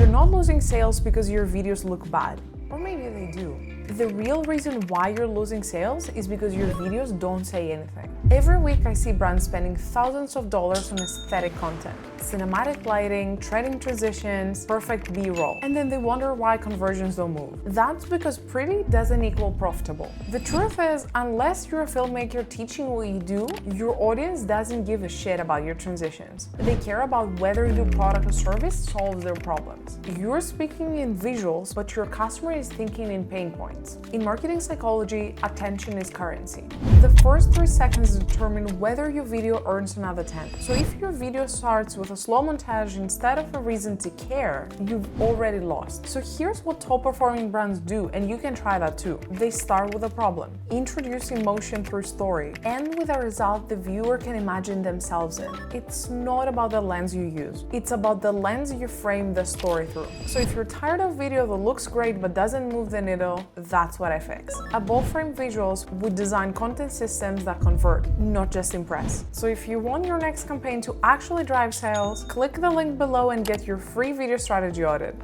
You're not losing sales because your videos look bad. Or maybe they do. The real reason why you're losing sales is because your videos don't say anything. Every week I see brands spending thousands of dollars on aesthetic content, cinematic lighting, trending transitions, perfect B-roll, and then they wonder why conversions don't move. That's because pretty doesn't equal profitable. The truth is, unless you're a filmmaker teaching what you do, your audience doesn't give a shit about your transitions. They care about whether your product or service solves their problems. You're speaking in visuals, but your customer is thinking in pain points. In marketing psychology, attention is currency. The first 3 seconds determine whether your video earns another 10. So if your video starts with a slow montage instead of a reason to care, you've already lost. So here's what top performing brands do, and you can try that too. They start with a problem, introduce emotion through story, and with a result the viewer can imagine themselves in. It's not about the lens you use, it's about the lens you frame the story through. So if you're tired of video that looks great but doesn't move the needle, that's what I fix. At BoldFrame Visuals, we design content systems that convert, not just impress. So if you want your next campaign to actually drive sales, click the link below and get your free video strategy audit.